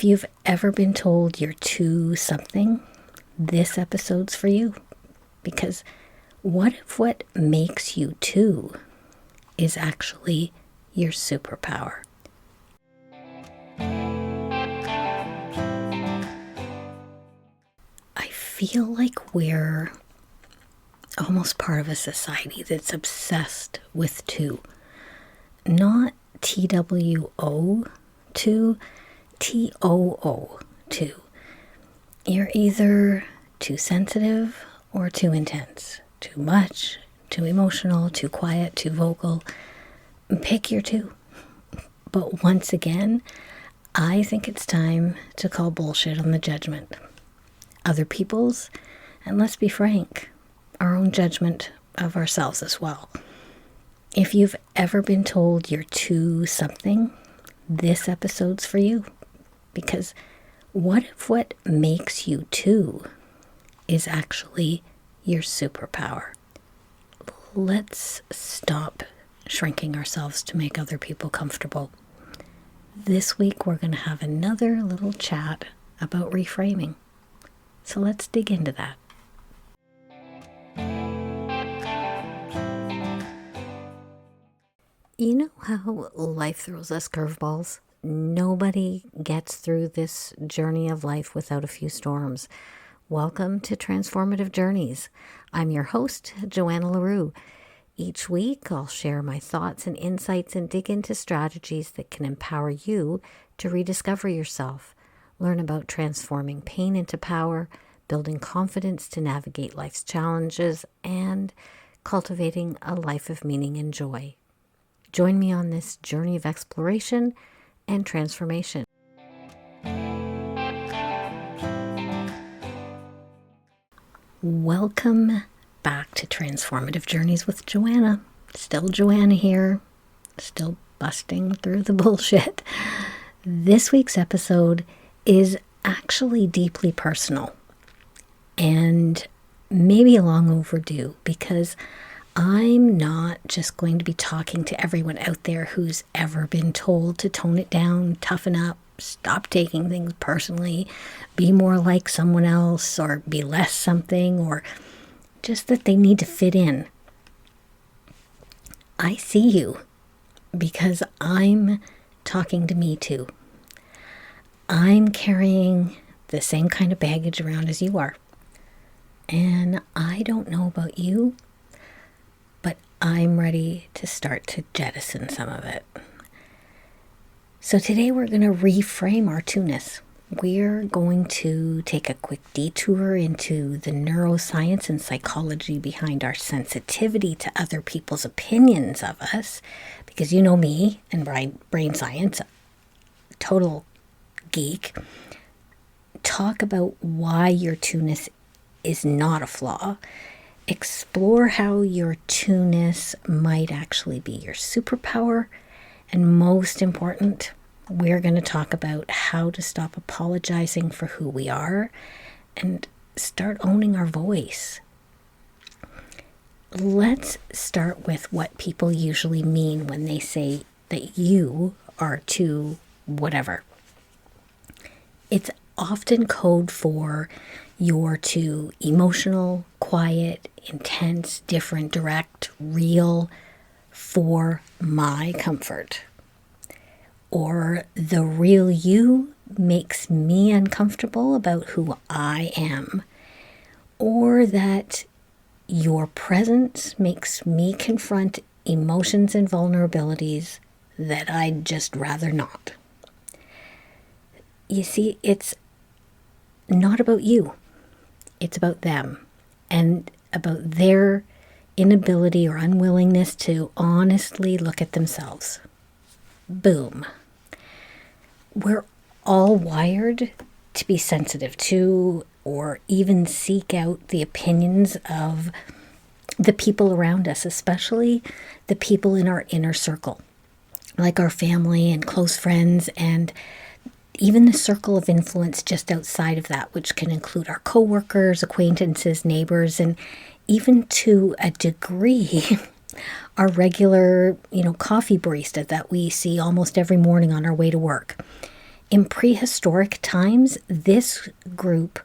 you've ever been told you're too something, this episode's for you. Because what if what makes you two is actually your superpower? I feel like we're almost part of a society that's obsessed with two. Not TWO two, TOO two. You're either too sensitive or too intense, too much, too emotional, too quiet, too vocal. Pick your two. But once again, I think it's time to call bullshit on the judgment. Other people's, and let's be frank, our own judgment of ourselves as well. If you've ever been told you're too something, this episode's for you. Because what if what makes you two is actually your superpower? Let's stop shrinking ourselves to make other people comfortable. This week we're going to have another little chat about reframing. So let's dig into that. You know how life throws us curveballs? Nobody gets through this journey of life without a few storms. Welcome to Transformative Journeys. I'm your host, Johanna LaRue. Each week, I'll share my thoughts and insights and dig into strategies that can empower you to rediscover yourself, learn about transforming pain into power, building confidence to navigate life's challenges, and cultivating a life of meaning and joy. Join me on this journey of exploration and transformation. Welcome back to Transformative Journeys with Johanna. Still Johanna here, still busting through the bullshit. This week's episode is actually deeply personal and maybe long overdue, because I'm not just going to be talking to everyone out there who's ever been told to tone it down, toughen up, stop taking things personally, be more like someone else, or be less something, or just that they need to fit in. I see you because I'm talking to me too. I'm carrying the same kind of baggage around as you are. And I don't know about you, but I'm ready to start to jettison some of it. So today we're going to reframe our two-ness. We're going to take a quick detour into the neuroscience and psychology behind our sensitivity to other people's opinions of us. Because you know me and brain science, total geek. Talk about why your two-ness is not a flaw. Explore how your two-ness might actually be your superpower. And most important, we're going to talk about how to stop apologizing for who we are and start owning our voice. Let's start with what people usually mean when they say that you are too whatever. It's often code for you're too emotional, quiet, intense, different, direct, real, for my comfort. Or the real you makes me uncomfortable about who I am. Or that your presence makes me confront emotions and vulnerabilities that I'd just rather not. You see, it's not about you. It's about them and about their inability or unwillingness to honestly look at themselves. Boom. We're all wired to be sensitive to or even seek out the opinions of the people around us, especially the people in our inner circle, like our family and close friends, and even the circle of influence just outside of that, which can include our coworkers, acquaintances, neighbors, and even to a degree, our regular, coffee barista that we see almost every morning on our way to work. In prehistoric times, this group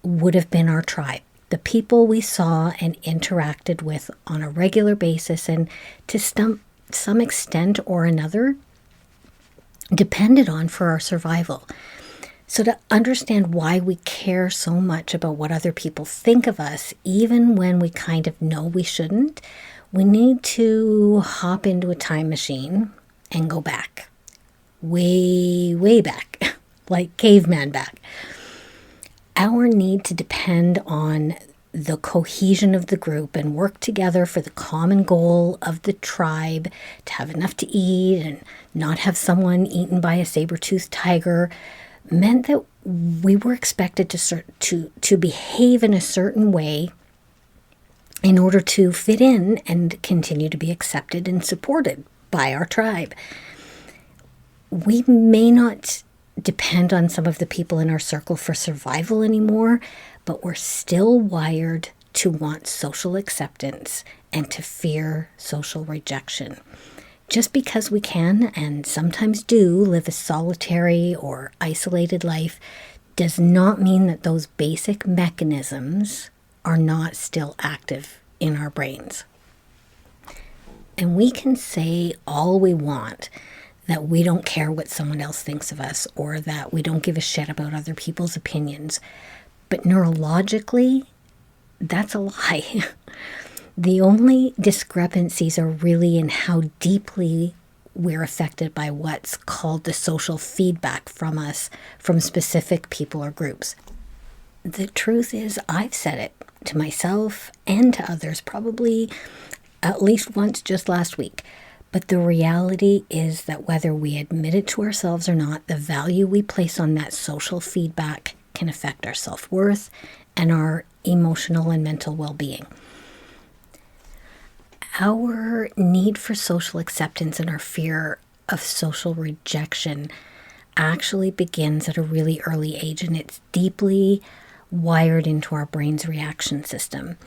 would have been our tribe, the people we saw and interacted with on a regular basis, and to some extent or another depended on for our survival. So to understand why we care so much about what other people think of us, even when we kind of know we shouldn't, we need to hop into a time machine and go back. Way, way back, like caveman back. Our need to depend on the cohesion of the group and work together for the common goal of the tribe to have enough to eat and not have someone eaten by a saber-toothed tiger meant that we were expected to behave in a certain way in order to fit in and continue to be accepted and supported by our tribe. We may not depend on some of the people in our circle for survival anymore, but we're still wired to want social acceptance and to fear social rejection. Just because we can, and sometimes do, live a solitary or isolated life does not mean that those basic mechanisms are not still active in our brains. And we can say all we want, that we don't care what someone else thinks of us, or that we don't give a shit about other people's opinions. But neurologically, that's a lie. The only discrepancies are really in how deeply we're affected by what's called the social feedback from us, from specific people or groups. The truth is, I've said it to myself and to others, probably at least once just last week. But the reality is that whether we admit it to ourselves or not, the value we place on that social feedback can affect our self-worth and our emotional and mental well-being. Our need for social acceptance and our fear of social rejection actually begins at a really early age, and it's deeply wired into our brain's reaction system.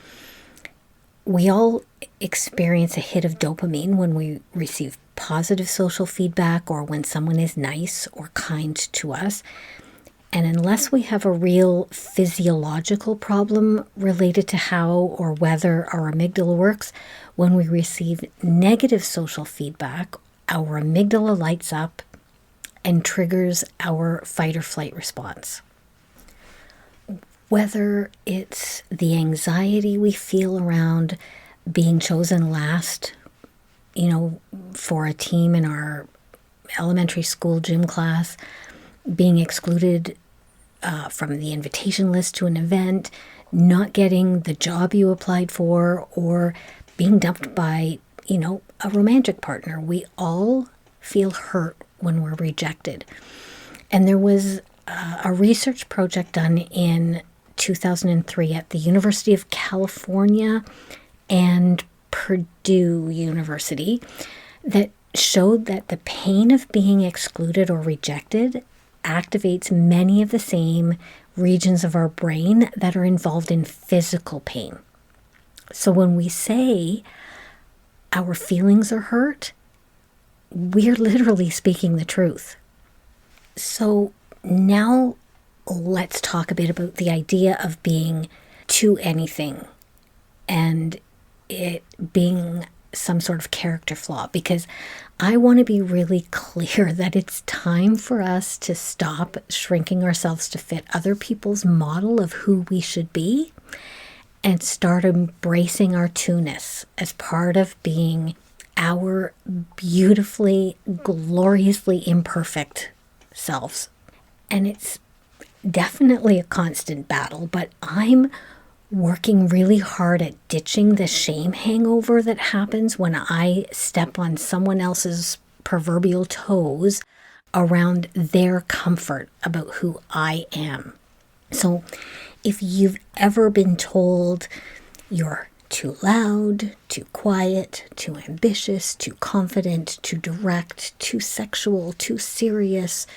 We all experience a hit of dopamine when we receive positive social feedback or when someone is nice or kind to us. And unless we have a real physiological problem related to how or whether our amygdala works, when we receive negative social feedback, our amygdala lights up and triggers our fight or flight response. Whether it's the anxiety we feel around being chosen last, for a team in our elementary school gym class, being excluded from the invitation list to an event, not getting the job you applied for, or being dumped by, a romantic partner. We all feel hurt when we're rejected. And there was a research project done in 2003 at the University of California and Purdue University that showed that the pain of being excluded or rejected activates many of the same regions of our brain that are involved in physical pain. So when we say our feelings are hurt, we're literally speaking the truth. So now let's talk a bit about the idea of being to anything and it being some sort of character flaw, because I want to be really clear that it's time for us to stop shrinking ourselves to fit other people's model of who we should be and start embracing our two-ness as part of being our beautifully, gloriously imperfect selves. And it's definitely a constant battle, but I'm working really hard at ditching the shame hangover that happens when I step on someone else's proverbial toes around their comfort about who I am. So if you've ever been told you're too loud, too quiet, too ambitious, too confident, too direct, too sexual, too serious,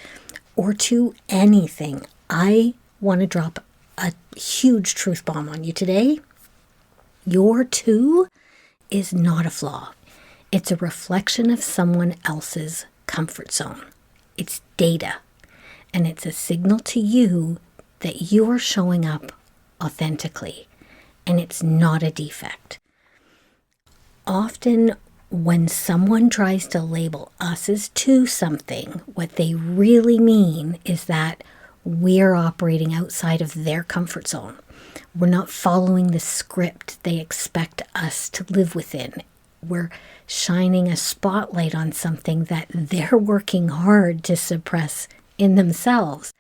or too anything, I want to drop a huge truth bomb on you today. Your too is not a flaw. It's a reflection of someone else's comfort zone. It's data and it's a signal to you that you're showing up authentically, and it's not a defect. Often, when someone tries to label us as to something, what they really mean is that we're operating outside of their comfort zone. We're not following the script they expect us to live within. We're shining a spotlight on something that they're working hard to suppress in themselves.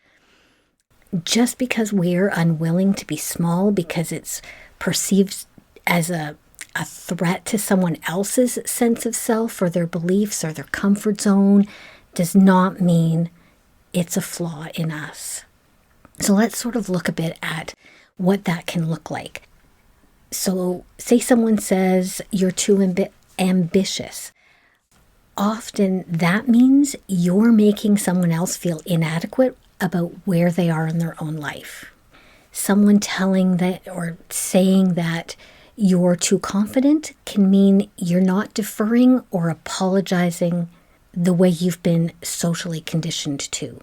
Just because we're unwilling to be small because it's perceived as a threat to someone else's sense of self or their beliefs or their comfort zone does not mean it's a flaw in us. So let's sort of look a bit at what that can look like. So say someone says you're too ambitious. Often that means you're making someone else feel inadequate about where they are in their own life. Someone telling that or saying that you're too confident can mean you're not deferring or apologizing the way you've been socially conditioned to.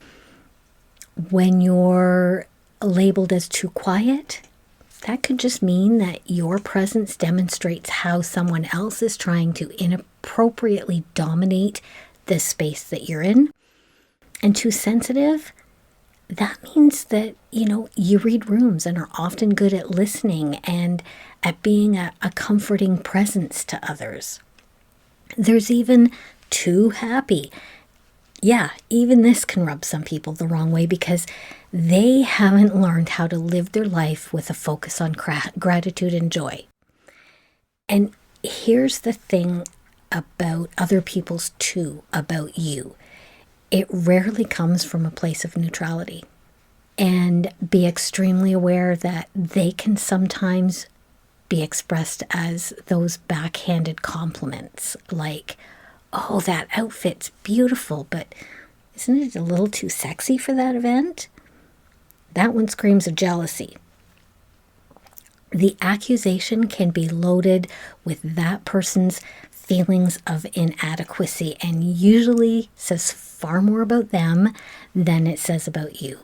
When you're labeled as too quiet, that could just mean that your presence demonstrates how someone else is trying to inappropriately dominate the space that you're in. And too sensitive, that means that, you read rooms and are often good at listening and at being a comforting presence to others. There's even too happy. Yeah, even this can rub some people the wrong way because they haven't learned how to live their life with a focus on gratitude and joy. And here's the thing about other people's too, about you. It rarely comes from a place of neutrality. And be extremely aware that they can sometimes be expressed as those backhanded compliments like, oh, that outfit's beautiful, but isn't it a little too sexy for that event? That one screams of jealousy. The accusation can be loaded with that person's feelings of inadequacy and usually says far more about them than it says about you.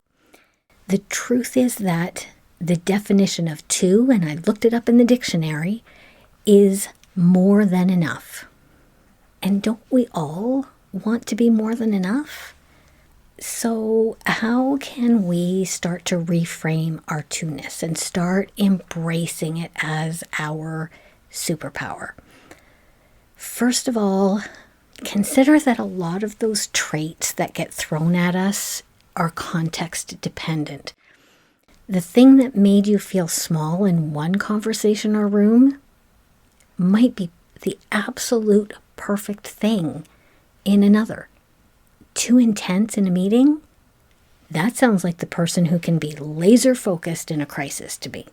The truth is that the definition of too, and I looked it up in the dictionary, is more than enough. And don't we all want to be more than enough? So how can we start to reframe our two-ness and start embracing it as our superpower? First of all, consider that a lot of those traits that get thrown at us are context dependent. The thing that made you feel small in one conversation or room might be the absolute perfect thing in another. Too intense in a meeting? That sounds like the person who can be laser focused in a crisis to be.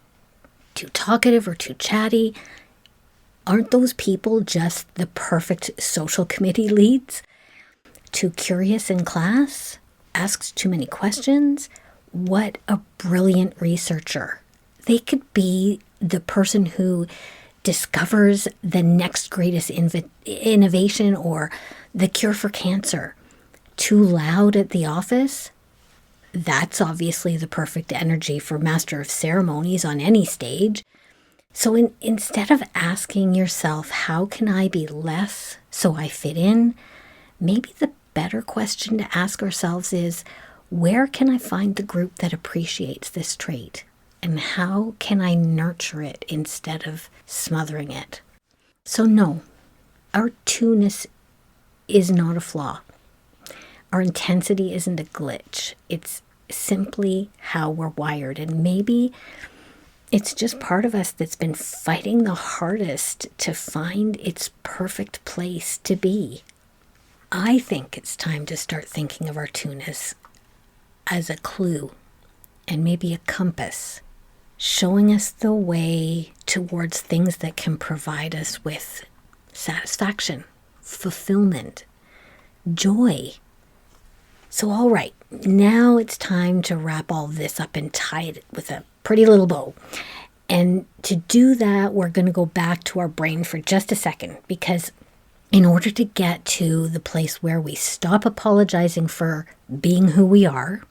Too talkative or too chatty? Aren't those people just the perfect social committee leads? Too curious in class? Asks too many questions? What a brilliant researcher. They could be the person who discovers the next greatest innovation or the cure for cancer. Too loud at the office? That's obviously the perfect energy for master of ceremonies on any stage. So instead of asking yourself, how can I be less so I fit in? Maybe the better question to ask ourselves is, where can I find the group that appreciates this trait? And how can I nurture it instead of smothering it? So no, our two-ness is not a flaw. Our intensity isn't a glitch. It's simply how we're wired. And maybe it's just part of us that's been fighting the hardest to find its perfect place to be. I think it's time to start thinking of our two-ness as a clue and maybe a compass, showing us the way towards things that can provide us with satisfaction, fulfillment, joy. So all right, now it's time to wrap all this up and tie it with a pretty little bow. And to do that, we're going to go back to our brain for just a second, because in order to get to the place where we stop apologizing for being who we are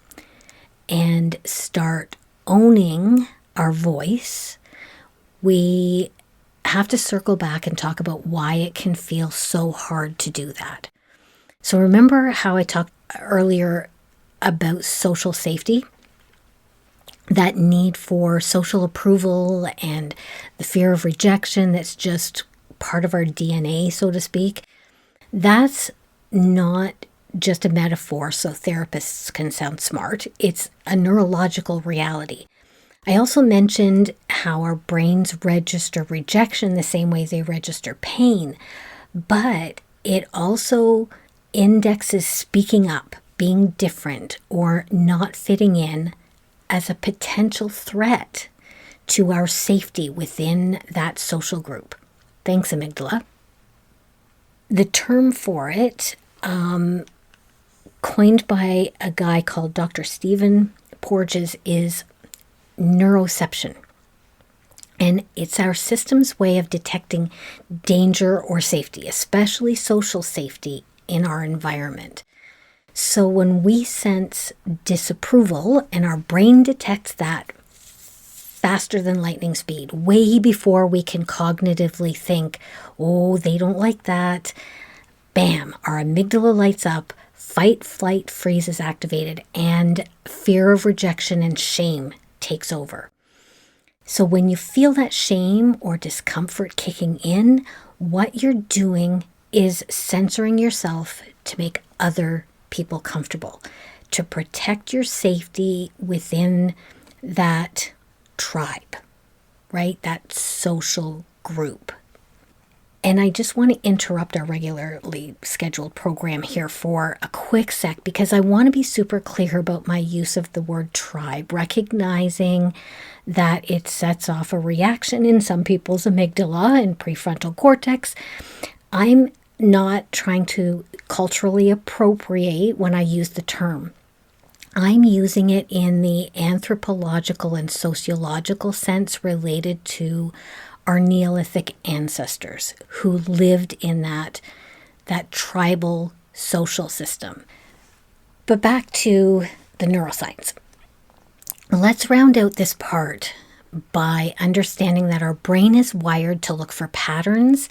and start owning our voice, we have to circle back and talk about why it can feel so hard to do that. So remember how I talked earlier about social safety? That need for social approval and the fear of rejection that's just part of our DNA, so to speak. That's not just a metaphor so therapists can sound smart. It's a neurological reality. I also mentioned how our brains register rejection the same way they register pain, but it also indexes speaking up, being different, or not fitting in as a potential threat to our safety within that social group. Thanks, amygdala. The term for it, coined by a guy called Dr. Stephen Porges, is neuroception. And it's our system's way of detecting danger or safety, especially social safety in our environment. So when we sense disapproval, and our brain detects that faster than lightning speed, way before we can cognitively think, oh, they don't like that, bam, our amygdala lights up, fight, flight, freeze is activated, and fear of rejection and shame takes over. So when you feel that shame or discomfort kicking in, what you're doing is censoring yourself to make other people comfortable, to protect your safety within that tribe, right? That social group. And I just want to interrupt our regularly scheduled program here for a quick sec, because I want to be super clear about my use of the word tribe, recognizing that it sets off a reaction in some people's amygdala and prefrontal cortex. I'm not trying to culturally appropriate when I use the term. I'm using it in the anthropological and sociological sense related to our Neolithic ancestors who lived in that tribal social system. But back to the neuroscience. Let's round out this part by understanding that our brain is wired to look for patterns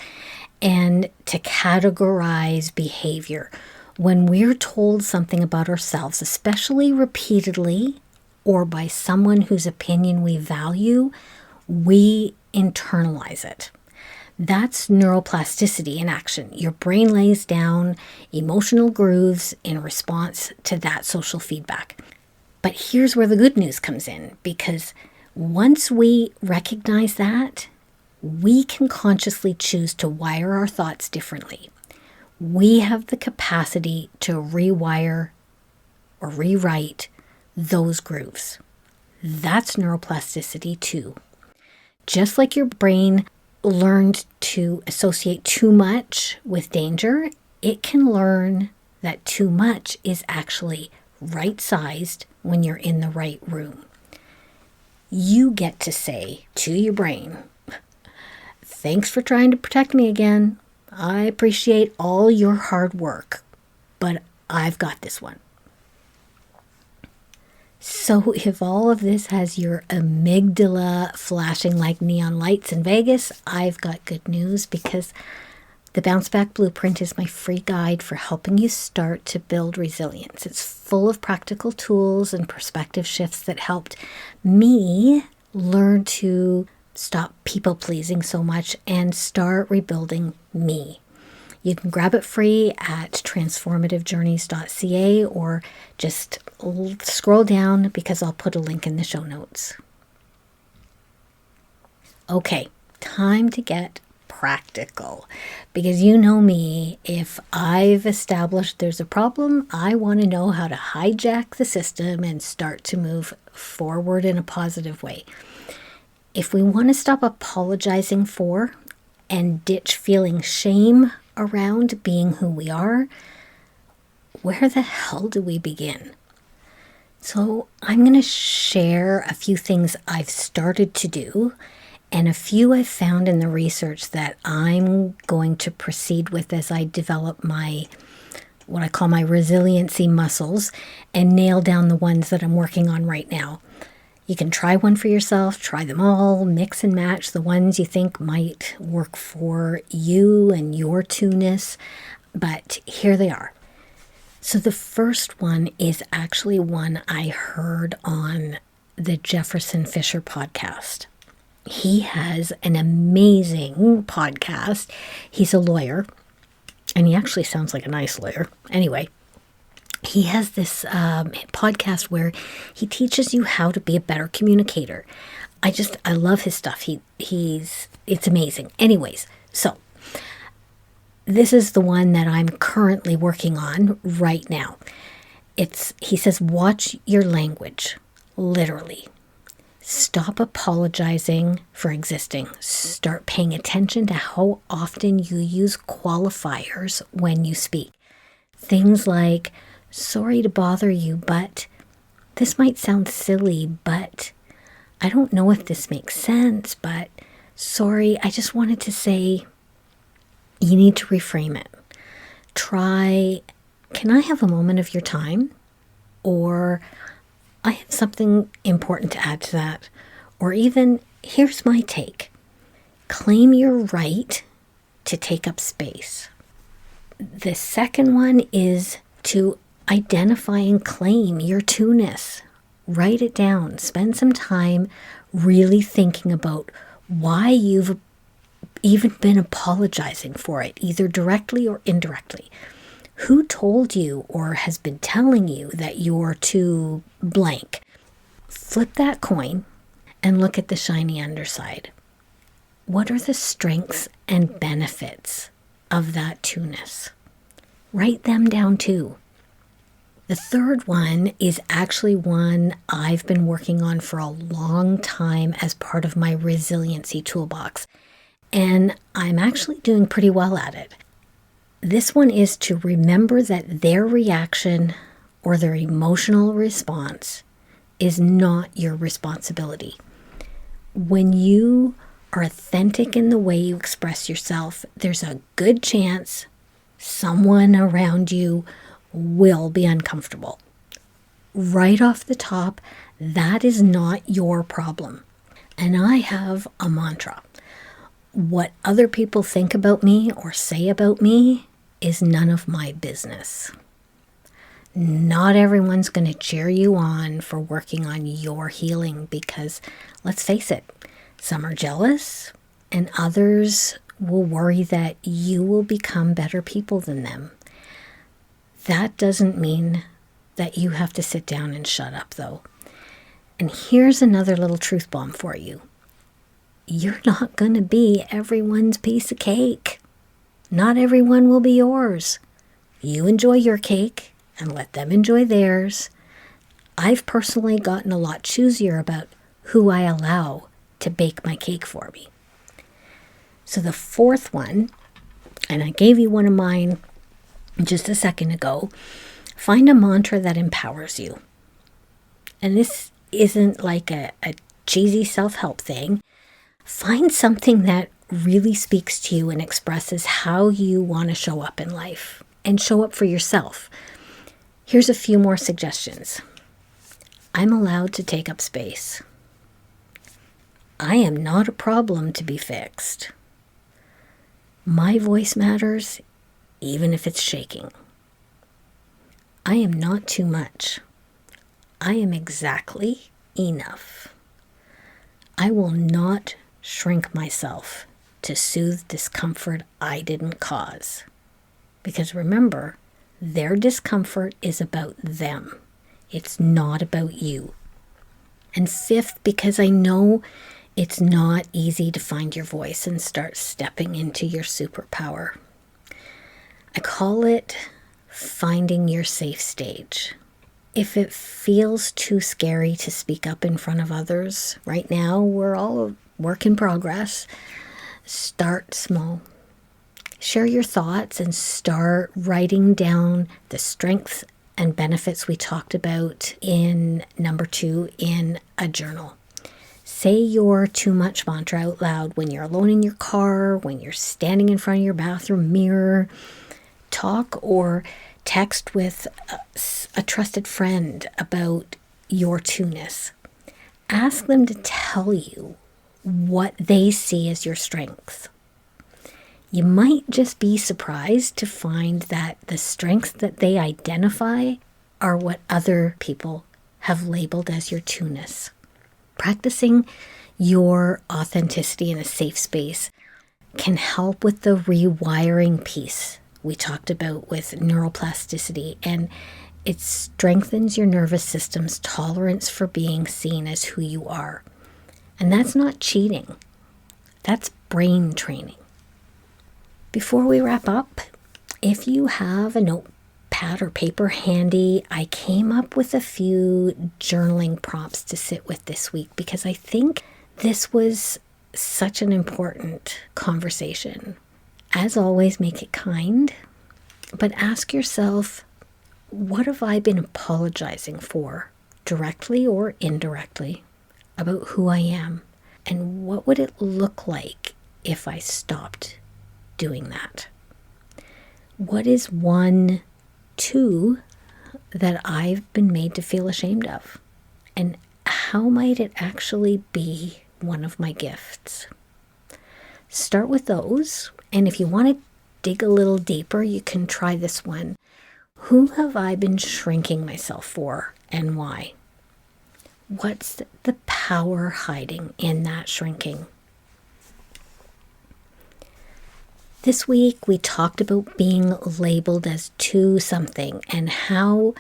and to categorize behavior. When we're told something about ourselves, especially repeatedly or by someone whose opinion we value, we internalize it. That's neuroplasticity in action. Your brain lays down emotional grooves in response to that social feedback. But here's where the good news comes in, because once we recognize that, we can consciously choose to wire our thoughts differently. We have the capacity to rewire or rewrite those grooves. That's neuroplasticity too. Just like your brain learned to associate too much with danger, it can learn that too much is actually right-sized when you're in the right room. You get to say to your brain, thanks for trying to protect me again. I appreciate all your hard work, but I've got this one. So if all of this has your amygdala flashing like neon lights in Vegas, I've got good news, because the Bounce Back Blueprint is my free guide for helping you start to build resilience. It's full of practical tools and perspective shifts that helped me learn to stop people pleasing so much and start rebuilding me. You can grab it free at transformativejourneys.ca, or just scroll down because I'll put a link in the show notes. Okay, time to get practical, because you know me, if I've established there's a problem, I want to know how to hijack the system and start to move forward in a positive way. If we want to stop apologizing for and ditch feeling shame around being who we are, where the hell do we begin? So I'm going to share a few things I've started to do and a few I've found in the research that I'm going to proceed with as I develop my what I call my resiliency muscles and nail down the ones that I'm working on right now. You can try one for yourself, try them all, mix and match the ones you think might work for you and your two-ness, but here they are. So the first one is actually one I heard on the Jefferson Fisher podcast. He has an amazing podcast. He's a lawyer, and he actually sounds like a nice lawyer. Anyway, he has this podcast where he teaches you how to be a better communicator. I love his stuff. It's amazing. Anyways, so this is the one that I'm currently working on right now. He says, watch your language, literally. Stop apologizing for existing. Start paying attention to how often you use qualifiers when you speak. Things like, sorry to bother you, but this might sound silly, but I don't know if this makes sense, but sorry, I just wanted to say, you need to reframe it. Try, can I have a moment of your time? Or I have something important to add to that. Or even, here's my take. Claim your right to take up space. The second one is to identify and claim your two-ness. Write it down. Spend some time really thinking about why you've even been apologizing for it, either directly or indirectly. Who told you or has been telling you that you're too blank? Flip that coin and look at the shiny underside. What are the strengths and benefits of that two-ness? Write them down too. The third one is actually one I've been working on for a long time as part of my resiliency toolbox, and I'm actually doing pretty well at it. This one is to remember that their reaction or their emotional response is not your responsibility. When you are authentic in the way you express yourself, there's a good chance someone around you will be uncomfortable. Right off the top, that is not your problem. And I have a mantra. What other people think about me or say about me is none of my business. Not everyone's going to cheer you on for working on your healing because, let's face it, some are jealous and others will worry that you will become better people than them. That doesn't mean that you have to sit down and shut up, though. And here's another little truth bomb for you. You're not going to be everyone's piece of cake. Not everyone will be yours. You enjoy your cake and let them enjoy theirs. I've personally gotten a lot choosier about who I allow to bake my cake for me. So the fourth one, and I gave you one of mine just a second ago, find a mantra that empowers you. And this isn't like a cheesy self-help thing. Find something that really speaks to you and expresses how you want to show up in life and show up for yourself. Here's a few more suggestions. I'm allowed to take up space. I am not a problem to be fixed. My voice matters, even if it's shaking. I am not too much. I am exactly enough. I will not shrink myself to soothe discomfort I didn't cause. Because remember, their discomfort is about them. It's not about you. And fifth, because I know it's not easy to find your voice and start stepping into your superpower. I call it finding your safe stage. If it feels too scary to speak up in front of others, right now we're all a work in progress. Start small. Share your thoughts and start writing down the strengths and benefits we talked about in number 2 in a journal. Say your too much mantra out loud when you're alone in your car, when you're standing in front of your bathroom mirror. Talk or text with a trusted friend about your two-ness. Ask them to tell you what they see as your strengths. You might just be surprised to find that the strengths that they identify are what other people have labeled as your two-ness. Practicing your authenticity in a safe space can help with the rewiring piece we talked about with neuroplasticity, and it strengthens your nervous system's tolerance for being seen as who you are. And that's not cheating. That's brain training. Before we wrap up, if you have a notepad or paper handy, I came up with a few journaling prompts to sit with this week because I think this was such an important conversation. As always, make it kind, but ask yourself, what have I been apologizing for, directly or indirectly, about who I am? And what would it look like if I stopped doing that? What is one, two that I've been made to feel ashamed of? And how might it actually be one of my gifts? Start with those. And if you want to dig a little deeper, you can try this one. Who have I been shrinking myself for and why? What's the power hiding in that shrinking? This week, we talked about being labeled as to something and how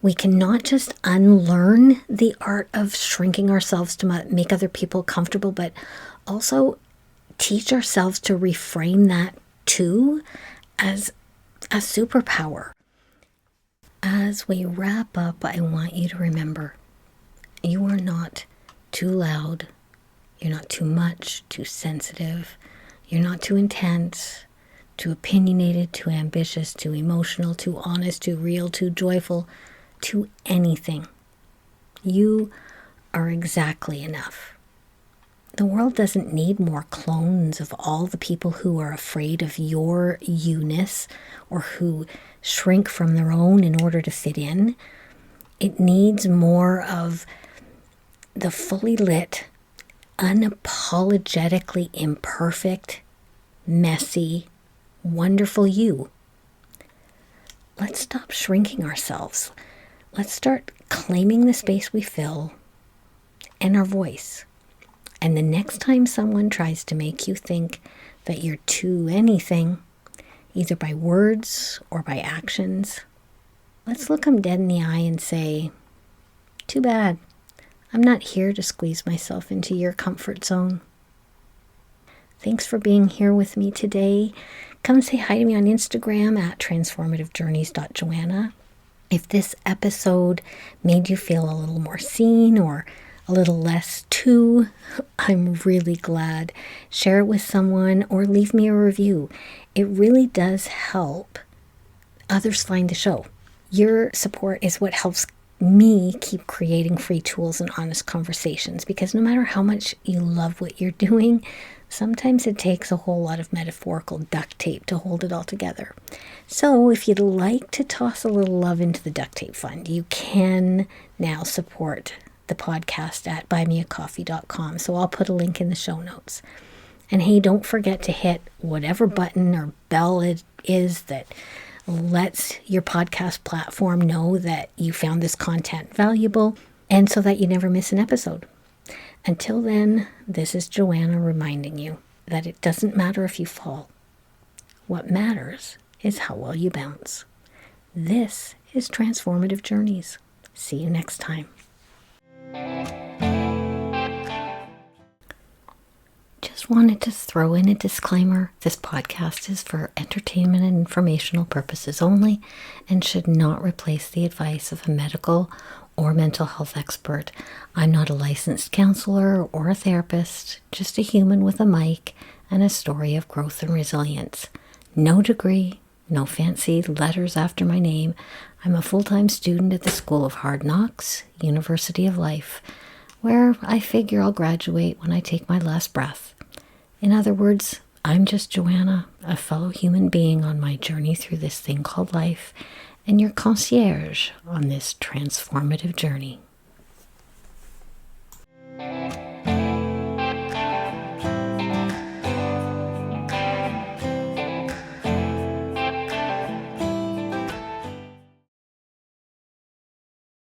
we can not just unlearn the art of shrinking ourselves to make other people comfortable, but also teach ourselves to reframe that too as a superpower. As we wrap up, I want you to remember, you are not too loud, you're not too much, too sensitive, you're not too intense, too opinionated, too ambitious, too emotional, too honest, too real, too joyful, too anything. You are exactly enough. The world doesn't need more clones of all the people who are afraid of your you-ness or who shrink from their own in order to fit in. It needs more of the fully lit, unapologetically imperfect, messy, wonderful you. Let's stop shrinking ourselves. Let's start claiming the space we fill and our voice. And the next time someone tries to make you think that you're too anything, either by words or by actions, let's look them dead in the eye and say, too bad. I'm not here to squeeze myself into your comfort zone. Thanks for being here with me today. Come say hi to me on Instagram at transformativejourneys.johanna. If this episode made you feel a little more seen or a little less too, I'm really glad. Share it with someone or leave me a review. It really does help others find the show. Your support is what helps me keep creating free tools and honest conversations, because no matter how much you love what you're doing, sometimes it takes a whole lot of metaphorical duct tape to hold it all together. So if you'd like to toss a little love into the duct tape fund, you can now support the podcast at buymeacoffee.com. So I'll put a link in the show notes. And hey, don't forget to hit whatever button or bell it is that lets your podcast platform know that you found this content valuable, and so that you never miss an episode. Until then, this is Johanna reminding you that it doesn't matter if you fall. What matters is how well you bounce. This is Transformative Journeys. See you next time. Just wanted to throw in a disclaimer. This podcast is for entertainment and informational purposes only and should not replace the advice of a medical or mental health expert. I'm not a licensed counselor or a therapist, just a human with a mic and a story of growth and resilience. No degree, no fancy letters after my name. I'm a full-time student at the School of Hard Knocks, University of Life, where I figure I'll graduate when I take my last breath. In other words, I'm just Johanna, a fellow human being on my journey through this thing called life, and your concierge on this transformative journey.